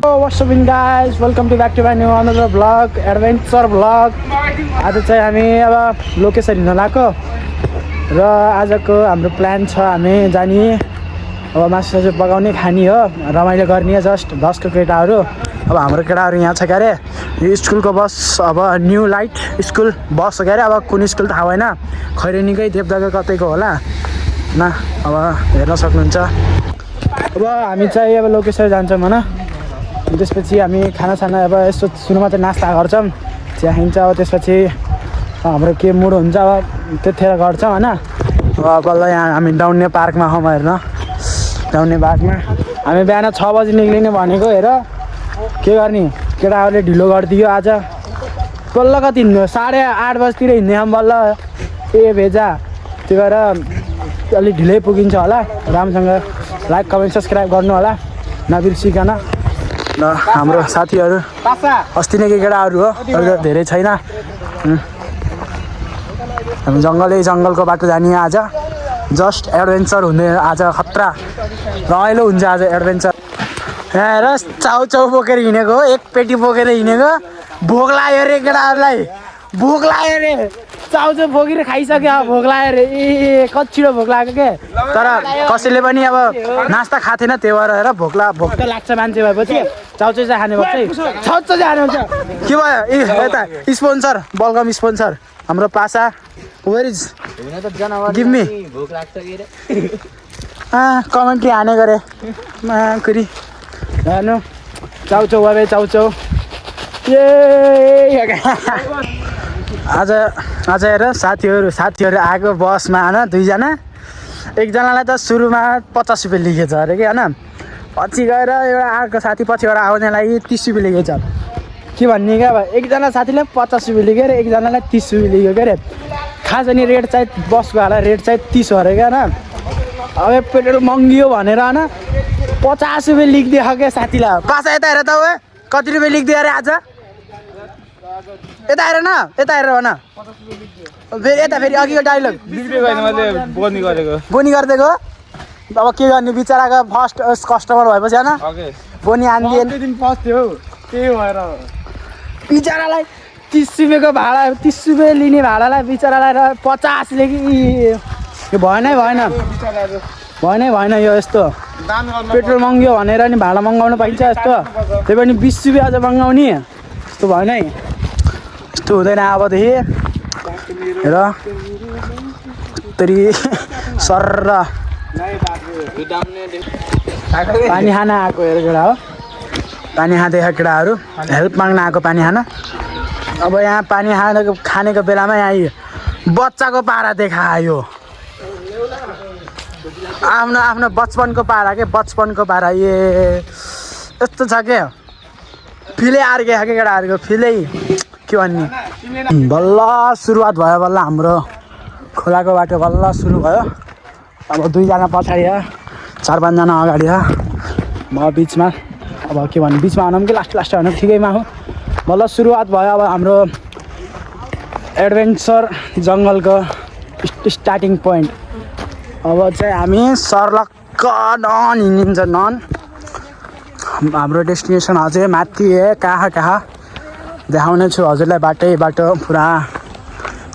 What's up guys, welcome to back to my new another vlog, adventure vlog. आज चाहिँ हामी अब location हिँड्न लाग्यो र आजको हाम्रो प्लान छ हामी जाने अब मासु चाहिँ पकाउने खाने हो, रमाइलो गर्ने जस्ट 10 को केटाहरू। अब हाम्रो केटाहरू यहाँ छ क्यारे, यो स्कुलको बस अब न्यू लाइट स्कुल बस हो क्यारे। अब कुन स्कुल थाहा भएन, खैरेनीकै देवदाको कतैको होला न, अब हेर्न सक्नुहुन्छ। अब हामी चाहिँ अब लोकेसन जान्छौँ होइन, त्यसपछि हामी खानासाना अब यसो सुरुमा चाहिँ नास्ता गर्छौँ, चिया खाइन्छ। अब त्यसपछि हाम्रो के मुड हुन्छ अब त्यतिखेर गर्छौँ होइन। अब बल्ल यहाँ हामी डाउन्ने पार्कमा हौँ हेर्न, डाउन्ने पार्कमा हामी बिहान 6 बजी निक्लिने भनेको। हेर के गर्ने, केटाहरूले ढिलो गरिदियो आज। बल्ल कति हिँड्नु, 8:30 बजीतिर हिँड्ने हम बल्ल। ए भेजा, त्यो भएर अलिक ढिलै पुगिन्छ होला। राम्रोसँग लाइक कमेन्ट सब्सक्राइब गर्नु होला नबिर्सिकन। ल हाम्रो साथीहरू अस्ति नै के केटाहरू हो, अरू त धेरै छैन। हामी जङ्गलको बाटो जाने आज, जस्ट एडभेन्चर हुने आज, खतरा रमाइलो हुन्छ आज एडभेन्चर। यहाँ हेर चाउचाउ बोकेर हिँडेको, एक पेटी बोकेर हिँडेको। भोक लाग्यो रे केटाहरूलाई, भोक लाग्यो रे, चाउचाउ बोकेर खाइसक्यो, भोक लाग्यो रे। ए कति छिटो भोक लाग्यो के, तर कसैले पनि अब नास्ता खाएको थिएन, त्यही भएर भोक त लाग्छ मान्छे भएपछि। चाउचाउ चाहिँ खाने भएपछि चाउचाउ चाहिँ खाने हुन्छ। के भयो यता स्पोन्सर, वेलकम स्पोन्सर हाम्रो पासा, वेयर इज गिभ मी। भोक लाग्छ के रे, कमेन्ट्री हाने गरे माकुरी हेर्नु। चाउचाउ भयो चाउचाउ। ए आज हेर साथीहरू आएको बसमा होइन, 2 जना। एकजनालाई त सुरुमा 50 रुपियाँ लेखेछ अरे कि होइन, पछि गएर एउटा अर्को साथी पछिबाट आउनेलाई 30 रुपियाँ लेखेछ। के भन्ने क्या, अब एकजना साथीले 50 रुपियाँ लेख्यो अरे, एकजनालाई 30 रुपियाँ लेख्यो के अरे। खास अनि रेट चाहिँ बसको हाल रेट चाहिँ 30 हो अरे क्या होइन। अब पेट्रोल महँगियो भनेर होइन 50 रुपियाँ लेखिदियो क्या साथीलाई। पासा यता हेर त, उयो कति रुपियाँ लेखिदियो अरे आज, यता हेर न, यता हेरेर भन फेरि। यता फेरि अघिको डाइलग बोनी गरिदिएको। अब के गर्ने, बिचराको फर्स्ट कस्टमर भएपछि होइन बोनी हानिदिएन। बिचरालाई 30 रुपियाँको भाडा, 30 रुपियाँ लिने भाडालाई बिचरालाई 50 लेखि। यो भएन यो यस्तो। पेट्रोल महँग्यो भनेर नि भाडा मँगाउनु पाइन्छ यस्तो, त्यही पनि 20 रुपियाँ अझ मँगाउने, यस्तो भएन है, यस्तो हुँदैन अबदेखि। र तरी सर पानी खान आएको हेर केटा हो, पानी खाँदैछ केटाहरू, हेल्प माग्न आएको पानी खान। अब यहाँ पानी खानेको बेलामा यहाँ बच्चाको पारा देखायो, आफ्नो बचपनको पारा के, बचपनको पारा। ए यस्तो छ के, फिलै अर्कै छ क्या केटाहरूको, फिलै के भन्ने। बल्ल सुरुवात भयो, बल्ल हाम्रो खोलाको बाटो बल्ल सुरु भयो। अब 2 जना पछाडि हो, 4-5 जना अगाडि हो, म बिचमा। अब के भन्नु, बिचमा भनौँ कि लास्ट भनौँ, ठिकैमा हो। बल्ल सुरुवात भयो अब हाम्रो एडभेन्चर जङ्गलको स्टार्टिङ पोइन्ट। अब चाहिँ हामी सर्लक्क नन हिँडिन्छ, नन हाम्रो डेस्टिनेसन अझै माथि कहाँ देखाउने छु हजुरलाई। बाटो पुरा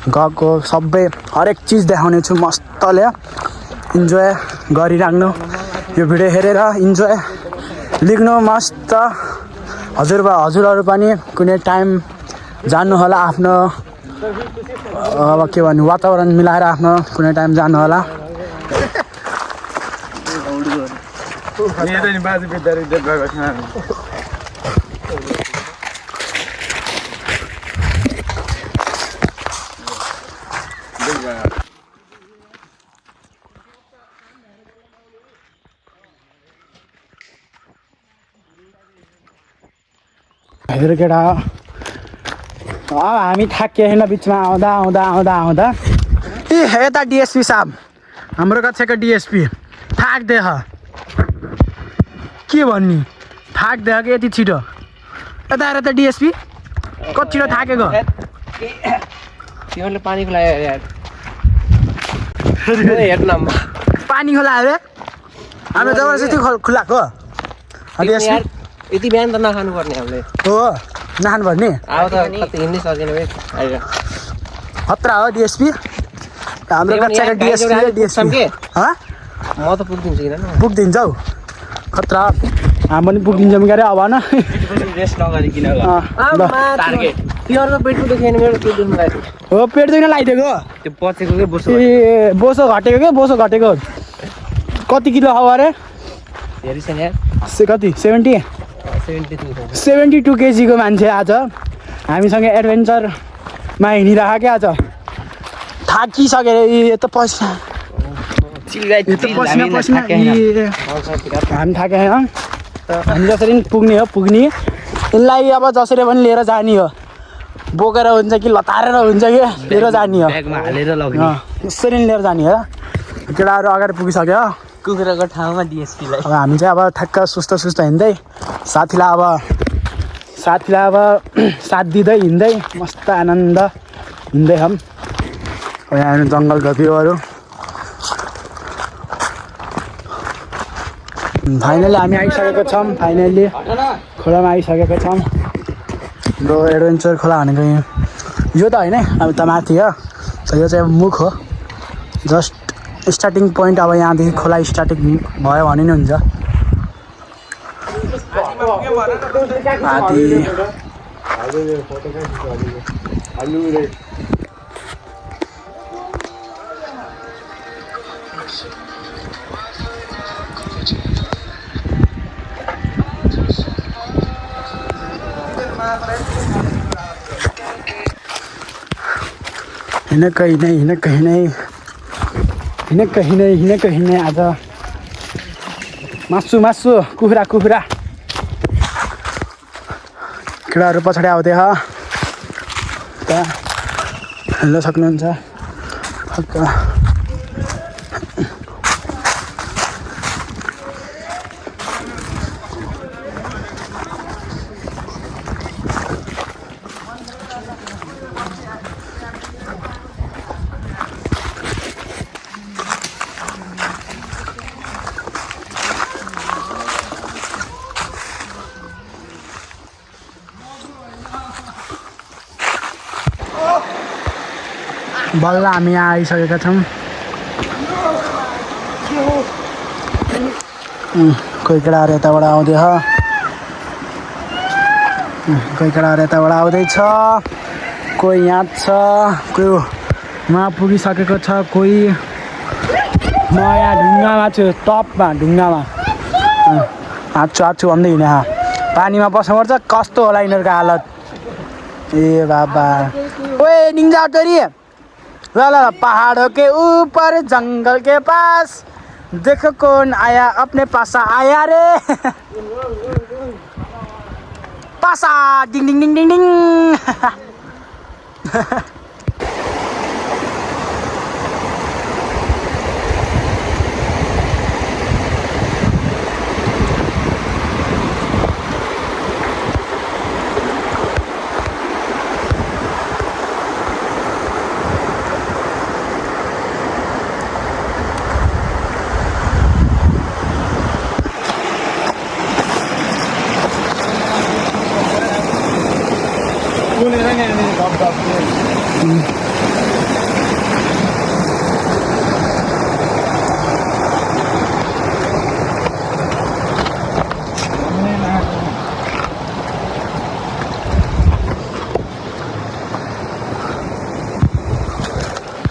गएको, सबै हरेक चिज देखाउने छु मस्तले। इन्जोय गरिराख्नु, यो भिडियो हेरेर इन्जोय लिनु मस्त। हजुरहरू पनि कुनै टाइम जानु होला, आफ्नो अब के भन्नु वातावरण मिलाएर आफ्नो कुनै टाइम जानु होला। हेर केटा, हामी थाकिए छैन बिचमा आउँदा। ए यता डिएसपी साहब, हाम्रो कक्षाको डिएसपी थाक्दै के भन्ने, थाक्दै कि यति छिटो। यता हेर त डिएसपी कति छिटो थाकेको। पानीको लागि पानी खोला अरे, हाम्रो जबरजस्ती खुलाएको। यति बिहान त नखानु पर्ने हामीले हो नखानु पर्ने अब त कति हिँड्नै सकेन बे आइरा खतरा हो डिएसपी हाम्रो कक्षाको डिएसपी म त पुग्दिन्छु किन पुगिदिन्छौ खतरा हामी पनि पुगिदिन्छौँ के अरे अब होइन रेस्ट नगरी किन टार्गेट तिमीहरूको पेट दुखेन मेरो पेट दुख्नु लाग्यो हो पेट दुख्न लगाइदिएको त्यो पचेको के बोसो ए बोसो घटेको के बोसो घटेको कति किलो हो अरे हेरिस नि यार कति 72 केजीको मान्छे आज हामीसँग एडभेन्चरमा हिँडिरहेको क्या आज थाकिसकेर यता पसिना हामी थाकेको होइन हामी जसरी पुग्ने हो पुग्ने यसलाई अब जसरी पनि लिएर जाने हो बोकेर हुन्छ कि लतारेर हुन्छ कि लिएर जाने हो हालेर लग्ने यसरी लिएर जाने हो केटाहरू अगाडि पुगिसक्यो कुखुराको ठाउँमा डिएसपीलाई अब हामी चाहिँ अब ठ्याक्क सुस्त हिँड्दै साथीलाई अब साथ दिँदै हिँड्दै मस्त आनन्द हिँड्दै छौँ यहाँ जङ्गलको भ्यूहरू फाइनली हामी आइसकेको छौँ फाइनली खोलामा आइसकेको छौँ हाम्रो एडभेन्चर खोला भनेको यो त होइन अब त माथि हो यो चाहिँ मुख हो जस्ट स्टार्टिङ पोइन्ट अब यहाँदेखि खोला स्टार्टिङ भयो भने नि हुन्छ हिँड कहीँ नै आज मासु कुखुरा केटाहरू पछाडि आउँदै हो हेर्न सक्नुहुन्छ बल्ल हामी यहाँ आइसकेका छौँ कोही केटाहरू यताबाट आउँदै छ कोही यहाँ छ कोही उहाँ पुगिसकेको छ कोही म यहाँ ढुङ्गामा छु टपमा ढुङ्गामा हाँच्छु भन्दै हिँडे पानीमा बस्नुपर्छ कस्तो होला यिनीहरूको हालत ए बाबा ओए निन्जा टोरी ल पहाड़ों के ऊपर जंगल के पास देखो कौन आया अपने पासा आया रे पासा डिंग डिंग डिंग डिंग डिंग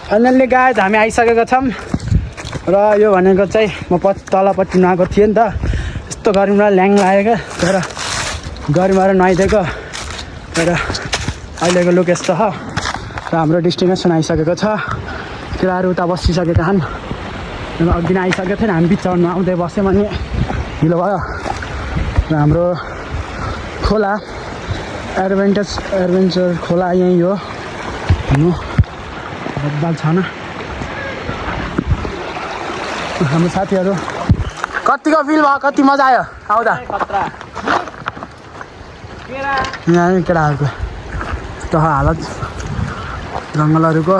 फाइनल्ली गाइज हामी आइसकेका छौँ र यो भनेको चाहिँ म तलपट्टि नआएको थिएँ नि त यस्तो गर्मीमा ल्याङ लागेको तर गर्मीबाट नुहाइदिएको तर अहिलेको लुक यस्तो छ र हाम्रो डेस्टिनेसन आइसकेको छ केटाहरू उता बसिसकेका छन् अघि नै आइसकेको थिएन हामी बिचमा नुहाउँदै बस्यौँ अनि ढिलो भयो र हाम्रो खोला एडभेन्चर खोला यहीँ हो हेर्नु बब्बाल छ न हाम्रो साथीहरू कतिको फिल भयो कति मजा आयो आउँदा यहाँ केटाहरूको यस्तो हालत जङ्गलहरूको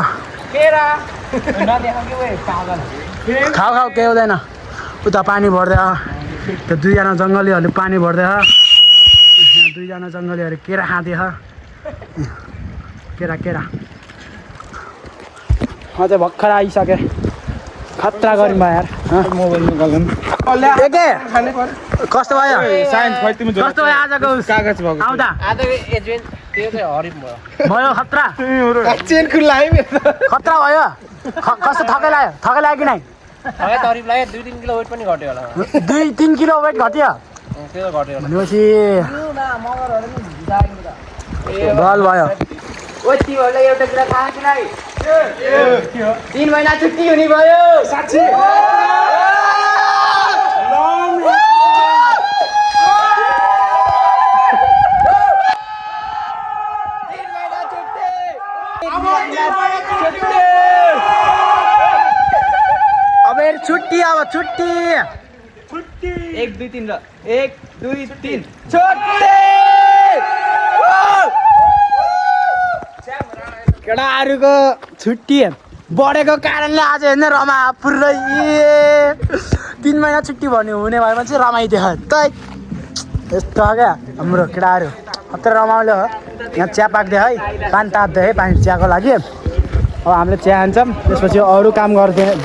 खाऊ केही हुँदैन उता पानी भर्दै त्यो दुईजना जङ्गलीहरूले पानी भर्दै दुईजना जङ्गलीहरू केरा खाँदै छ केरा केरा म चाहिँ भर्खर आइसकेँ खतरा गऱ्यौँ भयो यार मोबाइल निकाल्नु कस्तो भयो साइन्स खै तिमी कस्तो भयो आजको कागज भएको आउँदा आजको एजेन्ट त्यो चाहिँ हरिफ भयो भयो खतरा चेन खुल्ला है खतरा भयो कस्तो थकै लाग्यो कि नै हगै हरिफ लाग्यो 2-3 किलो वेट पनि घट्यो होला 2-3 किलो वेट घट्यो त्यो त घट्यो भनेपछि बल भयो ओ तिमीहरुलाई एउटा कुरा थाहा कि नै 3 महिना छुट्टी हुने भयो साच्चै छुट्टी अब छुट्टी 1 2 3 र 1 2 3 छुट्टी केटाहरूको छुट्टी बढेको कारणले आज हेर्ने रमा पुरै 3 महिना छुट्टी भन्यो हुने भएमा चाहिँ रमाइदियो त यस्तो हो क्या हाम्रो केटाहरू अत्र रमाउलो हो यहाँ चिया पाक्दै है पानी ताप्दै है पानी चियाको लागि अब हामीले चिया खान्छौँ त्यसपछि अरू काम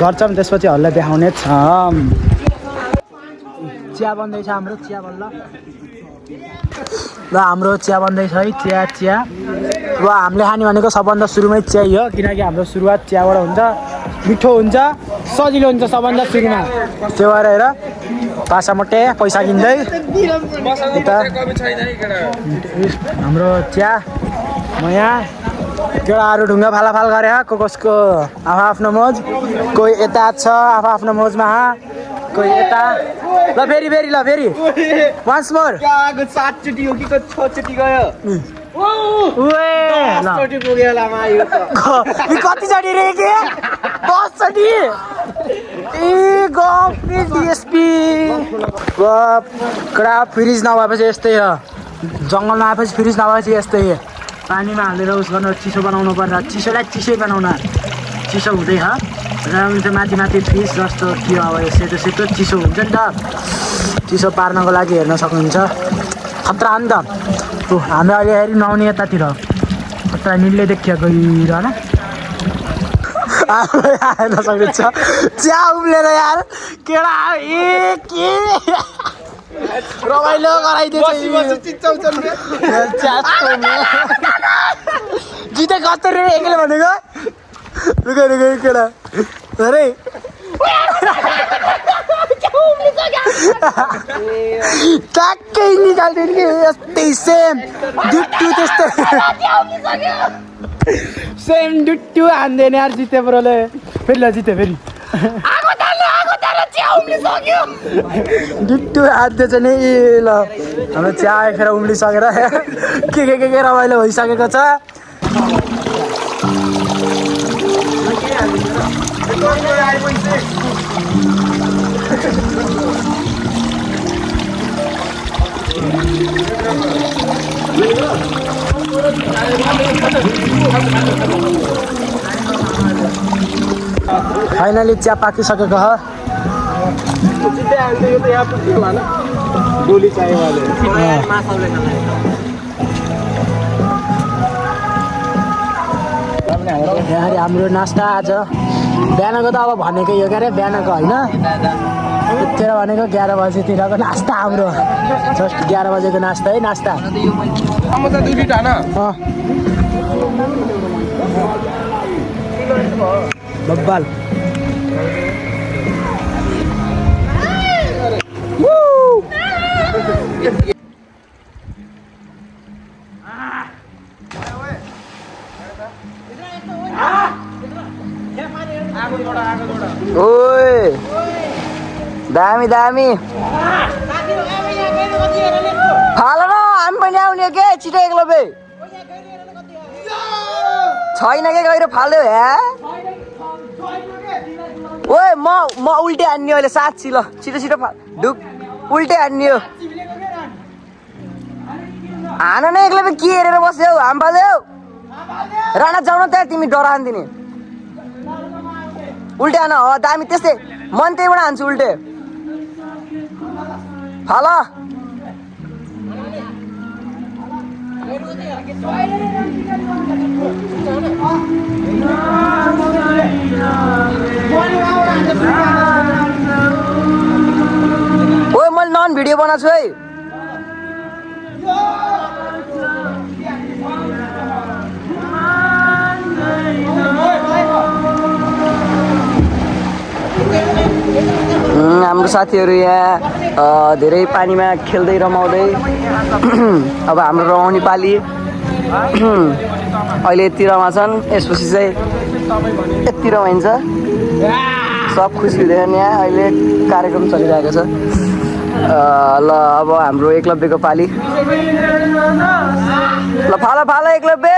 गर्छौँ त्यसपछि हरूलाई देखाउने छौँ चिया बन्दैछ हाम्रो चिया बल्ल ल हाम्रो चिया बन्दैछ है चिया अब हामीले खाने भनेको सबभन्दा सुरुमै चिया हो किनकि हाम्रो सुरुवात चियाबाट हुन्छ मिठो हुन्छ सजिलो हुन्छ सबभन्दा सुरुमा त्यो भएर हेर पासा मोटे पैसा किन्दै हाम्रो चिया म यहाँ केटाहरू ढुङ्गा फालाफाल गरे कसको आफ्नो मोज कोही यता छ आफ्नो मोजमा कोही यता ल फेरि वान्स मोर 7 चोटी हो कि 6 चोटी गयो कति चढी रे के 10 चढी डिएसपी कडा फ्रिज नभएपछि यस्तै हो जङ्गल नआएपछि फ्रिज नभएपछि यस्तै पानीमा हालेर उस गर्नु चिसो बनाउनु पर्छ चिसोलाई चिसै बनाउन चिसो हुँदै छ माथि फ्रिज जस्तो थियो अब सेतो चिसो हुन्छ नि त चिसो पार्नको लागि हेर्न सक्नुहुन्छ खतरा हो नि त हामी अहिले हेरि नआउने यतातिर खतरा निल्ले देखियो गइरहन हेर्न सक्नुहुन्छ चिया उम्लेर यार केडा के रमाइलो गराइदिएछ जिते कस्तो रे एक्लै भनेको रुकै केडा अरे ट्याक्कै निकाल्दैन कि यस्तै सेम डुट्टु त्यस्तो सेम डुट्टु हान्दैन यार जिते ब्रोले फेरि जिते फेरि डुट्टु हान्दैछ नि ल हाम्रो चिया आएर उम्लिसकेर के रमाइलो भइसकेको छ फाइनली चिया पाकिसकेको हो हाम्रो नास्ता आज बिहानको त अब भनेको यो के अरे बिहानको होइन यतिखेर भनेको 11 बजीतिरको नास्ता हाम्रो जस्ट 11 बजेको नास्ता है नास्ता बब्बाल ओए दामी फाल न हामी पनि आउने के छिटो एक्लो छैन के गएर फाल्यो हे ओए म उल्टे हान्ने अहिले साँच्ची ल छिटो ढुक उल्टे हान्ने हो हान न एक्लै के हेरेर बस्यौ हाम फाल्यौ राणा जाउन त्यहाँ तिमी डरान्दिने उल्टे हान हो दामी त्यस्तै मन त्यहीबाट हान्छु उल्टे फाल ओए मैले नन भिडियो बनाएको छु है। हाम्रो साथीहरू यहाँ धेरै पानीमा खेल्दै रमाउँदै अब हाम्रो रमाउने पाली अहिले यति रमाछन्। यसपछि चाहिँ यति रमाइन्छ। सब खुसी हुँदैन। यहाँ अहिले कार्यक्रम चलिरहेको छ। ल अब हाम्रो एकलव्यको पाली। ल फाला फाला एकलव्य,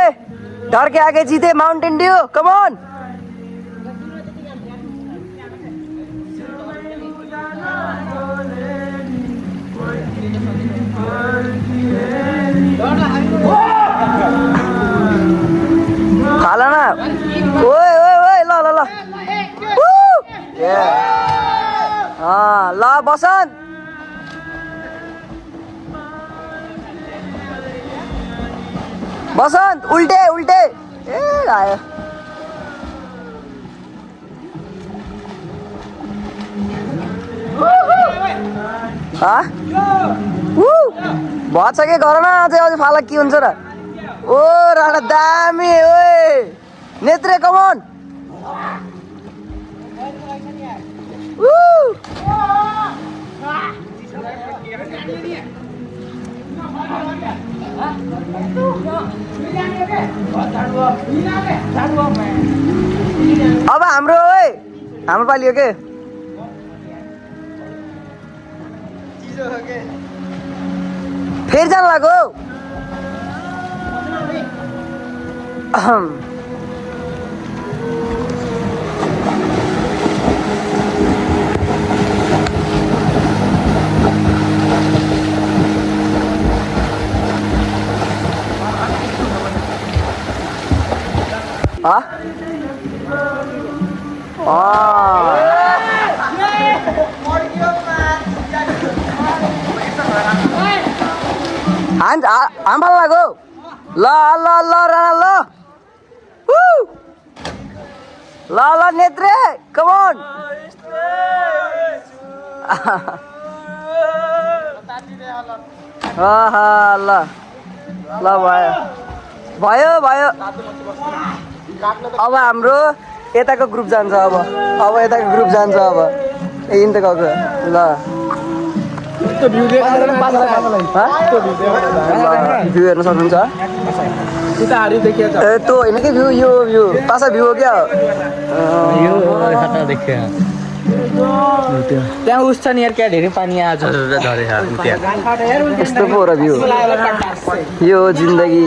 डर के आगे जीते माउन्टेन ड्यू, कम ऑन। फाला ना, ओए ओए ओए, ल ल ल, ल बसन्त, बसन्त उल्टे उल्टे ए आयो। भन्छ कि गर न अझै अझै फाला के हुन्छ र। ओ राणा दामी ओए नेत्रे कमन। अब हाम्रो ओए हाम्रो पाली हो के फेरि जानु लाग्यो। आम्बा लाग्यो। ल ल ल राणा ल ल ल नेत्रे कमन। ल ल भयो भयो भयो। अब हाम्रो यताको ग्रुप जान्छ। अब यताको ग्रुप जान्छ। अब त गएको ल भ्यू हेर्न सक्नुहुन्छ। ए त्यो होइन कि भ्यू यो भ्यू पासा भ्यू हो क्या। त्यहाँ उस छ नि यार क्या धेरै पानी आज यस्तो पो र भ्यू। यो जिन्दगी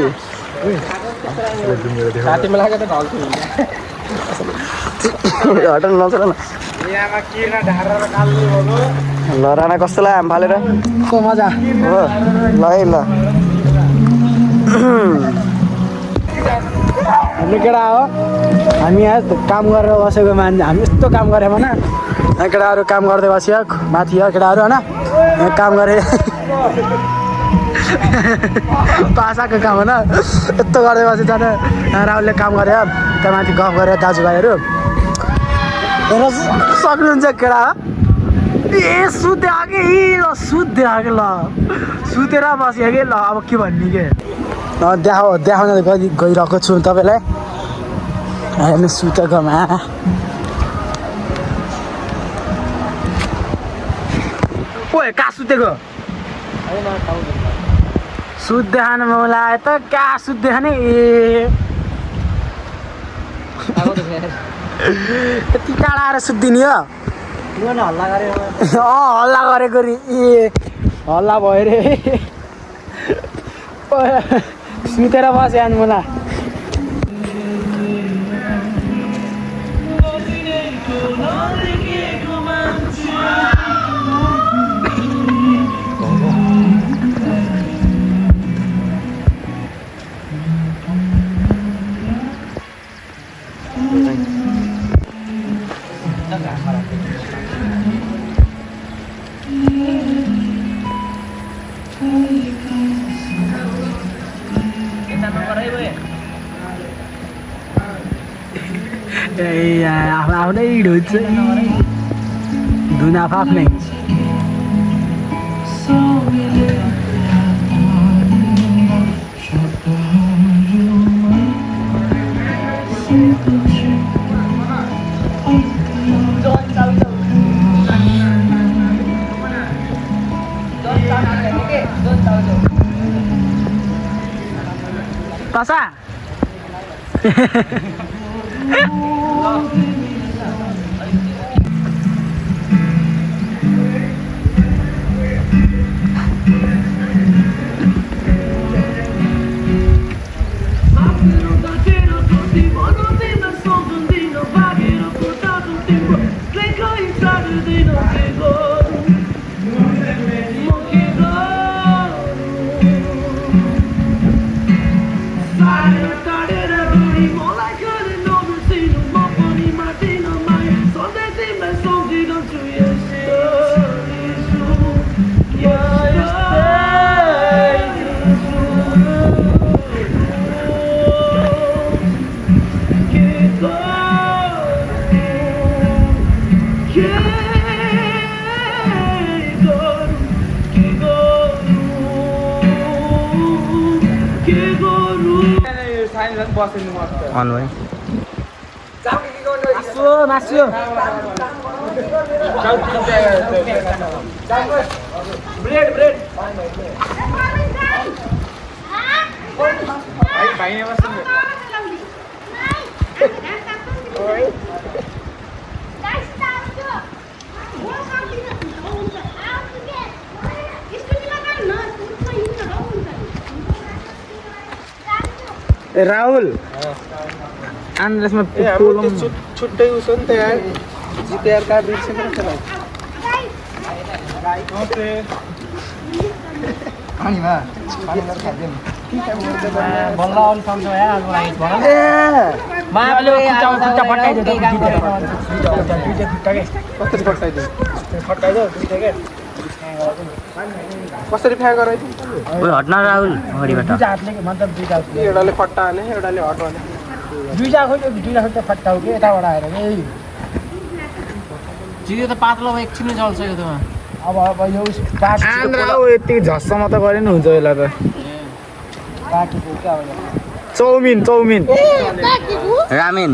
हटन नचल न। ल राणा कस्तो लाग्यो हामी फालेर मजा हो। ल है ल हाम्रो केटा हो। हामी यहाँ काम गरेर बसेको मान्छे। हामी यस्तो काम गऱ्यौँ होइन। यहाँ केटाहरू काम गर्दै बस्यो माथि हो केटाहरू होइन। यहाँ काम गरे पासाको काम होइन। यस्तो गर्दै बस्यो जान। यहाँ राहुलले काम गऱ्यो त्यहाँ माथि गफ गऱ्यो दाजुभाइहरू हेर सक्नुहुन्छ केटा। ए सुत्यो कि ल सुत्यो कि ल सुतेर बस्यो कि ल अब के भन्ने के देखाउन गइरहेको छु तपाईँलाई। हेर्नु सुतेकोमा ओए कहाँ सुतेको सुत देखाउनु मलाई त कहाँ सुत देखाने। यति टाढा आएर सुत्दिने हो। हल्ला गरेको रे ए हल्ला भयो रे। सुतेर बस्यो अनि मलाई आफ्नै ढुन्छ धुन आफ्नै Pasa. On way. Masuk. Bread. Rahul छुट्टै उसो नि त यार जितेर का बिर्सेको छ कसरी फ्याक गराइ हट्न राहुल अगाडिबाट एउटाले फट्टा हाने एउटाले हट हाने दुईटा खोइ फट्टा हो कि यताबाट आएर चियो त पातलो एकछिन चल्छ यो त अब यो यति झस्सम्म त गरे नि हुन्छ यसलाई त पाकेको क्या चाउमिन रामेन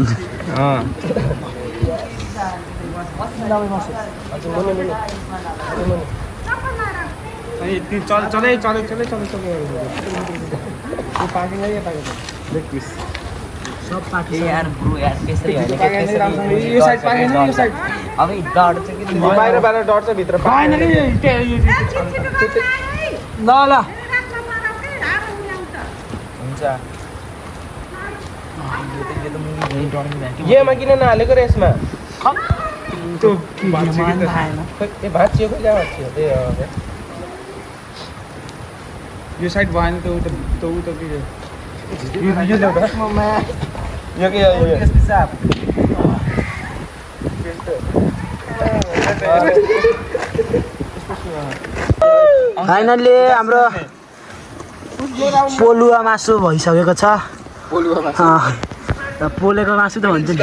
सब पाके यार ब्रो यार त्यसरी यो साइड पाकेन यो साइड अब डर चाहिँ कि बाहिर डर चाहिँ भित्र पाएन नि ल हुन्छ येमा किन नहालेको रे यसमा त्यो भाँचियो खोइ जहाँ भाँचियो त्यही हो यो साइड भएन त उता यो के फाइनल्ली हाम्रो पोलुवा मासु भइसकेको छ पोलेको मासु त भन्छ नि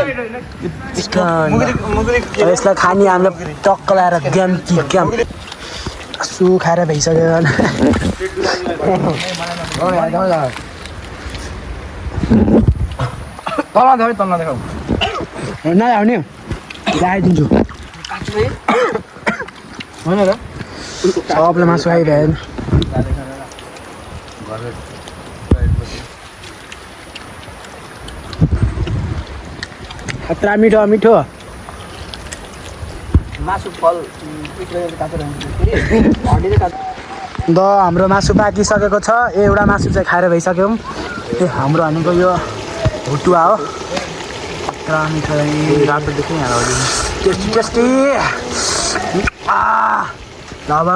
यसलाई खाने हामीले टक्क लगाएर ग्याम सु खाएर भइसक्यो तल देखाउ नआउने ल्याइदिन्छु होइन र सबले मासु आइभ्यो खतरा मिठो मासु फल द हाम्रो मासु पाकिसकेको छ एउटा मासु चाहिँ खाएर भइसक्यौँ हाम्रो भनेको यो भुटुवा हो खतरा मिठो रातो देखि टेस्टी अब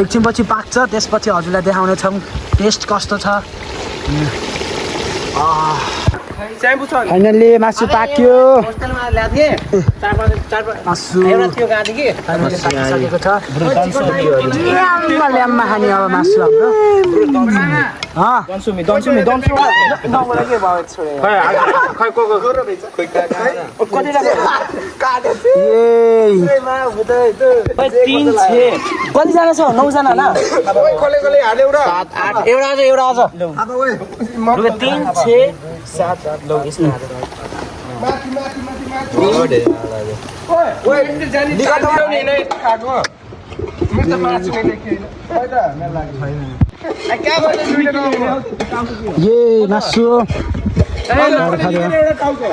एकछिनपछि पाक्छ त्यसपछि हजुरलाई देखाउने छौँ टेस्ट कस्तो छ फाइनल्ली मासु पाक्यो मासु पाकिसकेको छ ल्याम्मा खाने अब मासु हाम्रो Don't sue me. Don't sue me. Don't sue me. नबोला के भयो छोडे खै को खोइ कति लाग्यो कतिजना छ 9 जना ना खोले हाल्यौ र 7 8 एउटा आज अब ओए 3 6 7 8 लौ यसमा माथि ओए निकाल्नु नि नै खाको म त माछु नै देखेन खै त मेरो लागि छैन क्या गर्ने दुईले ये मासु एउटा टाउको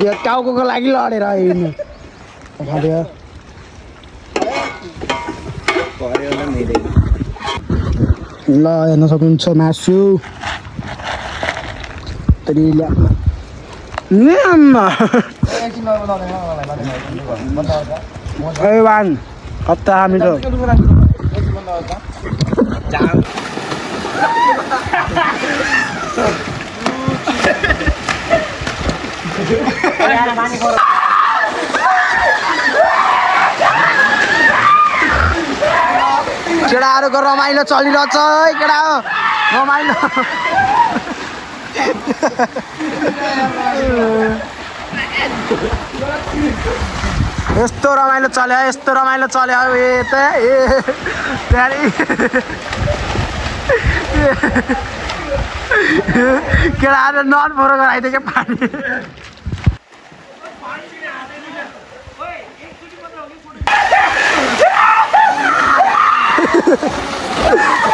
यो टाउको लागि लडेर हिँड्नु खादियो ल हेर्न सक्नुहुन्छ मासु तरिला ए वान कता हामी त केटाहरूको रमाइलो चलिरहेछ है केटा हो रमाइलो यस्तो रमाइलो चल्यो ए त ए त्यारी केटाहरू नन फोरो गराइदियो क्या पानी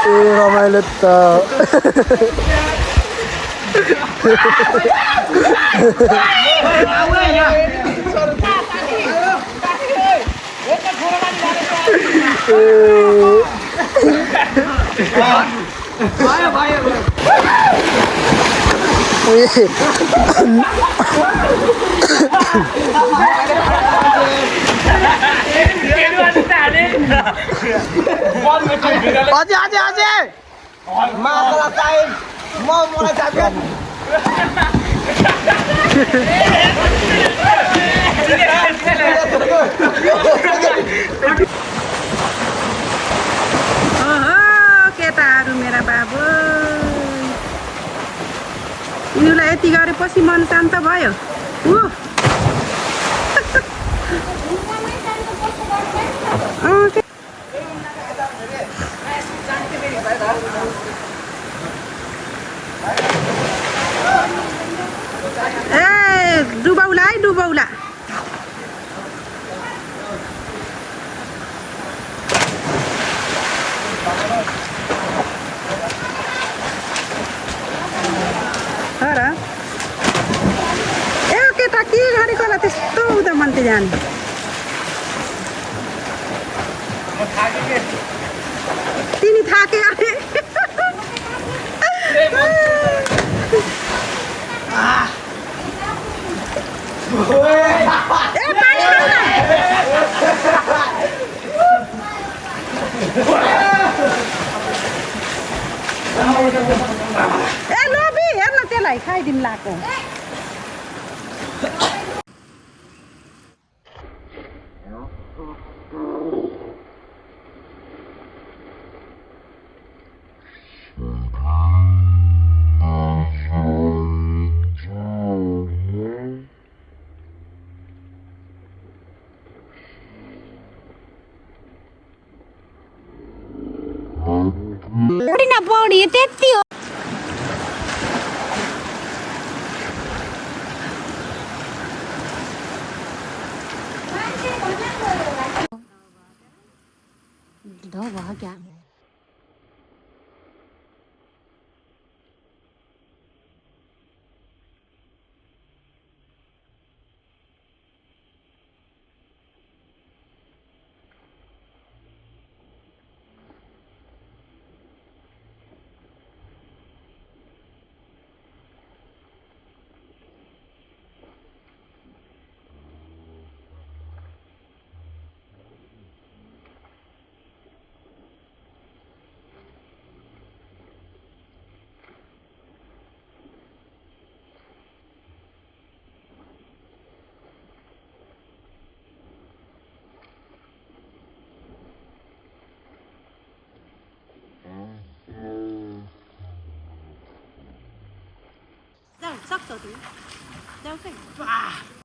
ए रमाइलो त अझै माछा चाहिँ मलाई चाहियो केटाहरू मेरा बाबु यिनीहरूलाई यति गरेपछि मन शान्त भयो ए डुबाउला है डुबाउला ए केटा के गरेको होला त्यस्तो उता मन्ते जाने तिमी थाके अरे ए लोभी हेर्न त्यसलाई खाइदिनु लाएको बढी त्यति हो क्या जाउँछ तिमी जाउँछ